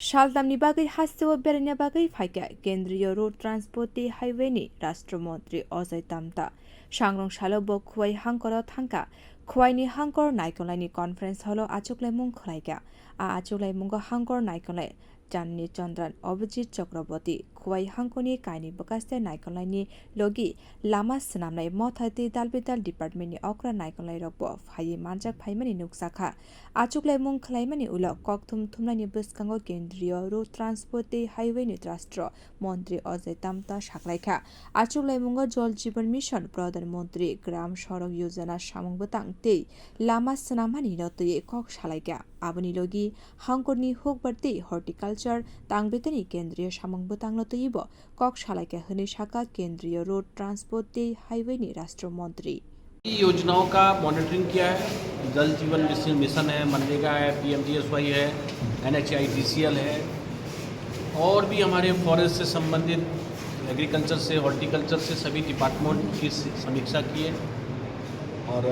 Shaltamni bagai hasto berenya bagai faika Kendriya Road Transport Highway ni Rashtramontri Ojai Tamta Shangrong Shalo bo Khuai Hangkoro Thangka Khuai ni Hangkor Naikolai ni conference holo achuklai mung khlaika achuklai mungo Hangkor Naikolai Janni Chandran Obijit Chakraborty Khuai Hangkoni kaini bakaste Naikolai ni logi lama snamnai mothati dalbidal department ni okra Naikolai rokbo phai manjak phaimani nuksakha achuklai mung khlaimani ulo kokthum thumlani buskango Kendriya Road Transport Highway ni Rashtra Montri Ojai Tamta saklaikha achuklai mungo Jal Jeevan Mission Pradhan Mantri Gram Sadak Yojana samungbutang tei lama snamani notui kok salaika aboni logi Hangkorni hukbarti horticulture tangbetani Kendriya samungbutang notuibo kok salaika hini saka Kendriya Road Transport Highway ni Rashtra Mantri योजनाओं का monitoring किया है। जल जीवन mission है, मनरेगा है, PMGSY है, NHIDCL है और भी हमारे फॉरेस्ट से संबंधित एग्रीकल्चर से हॉर्टिकल्चर से सभी डिपार्टमेंट की समीक्षा की है और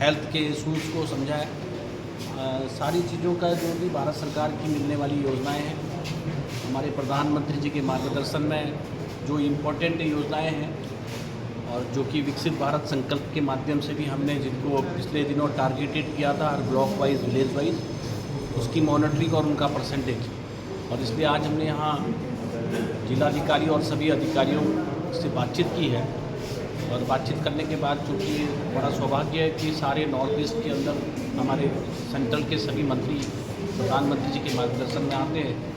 हेल्थ के इशूज़ को समझा है। सारी चीज़ों का जो भी भारत सरकार की मिलने वाली योजनाएं हैं, हमारे प्रधानमंत्री जी के मार्गदर्शन में जो इम्पोर्टेंट योजनाएं हैं और जो कि विकसित भारत संकल्प के माध्यम से भी हमने जिनको पिछले दिनों टारगेटेड किया था हर ब्लॉक वाइज विलेज वाइज उसकी मॉनिटरिंग और उनका परसेंटेज और इसलिए आज हमने यहाँ जिलाधिकारी और सभी अधिकारियों से बातचीत की है और बातचीत करने के बाद चूँकि बड़ा सौभाग्य है कि सारे नॉर्थ ईस्ट के अंदर हमारे सेंट्रल के सभी मंत्री प्रधानमंत्री जी के मार्गदर्शन में आते हैं।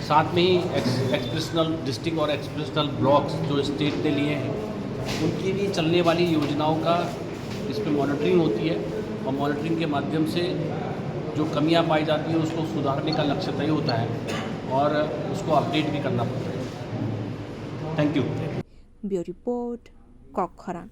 साथ में ही एक्सप्रेशनल डिस्ट्रिक्ट और एक्सप्रेशनल ब्लॉक्स जो स्टेट ने लिए हैं उनकी भी चलने वाली योजनाओं का इस पर मॉनिटरिंग होती है और मॉनिटरिंग के माध्यम से जो कमियां पाई जाती हैं उसको सुधारने का लक्ष्य तय होता है और उसको अपडेट भी करना पड़ता है। Thank you. ब्यूरो रिपोर्ट कॉक खरा।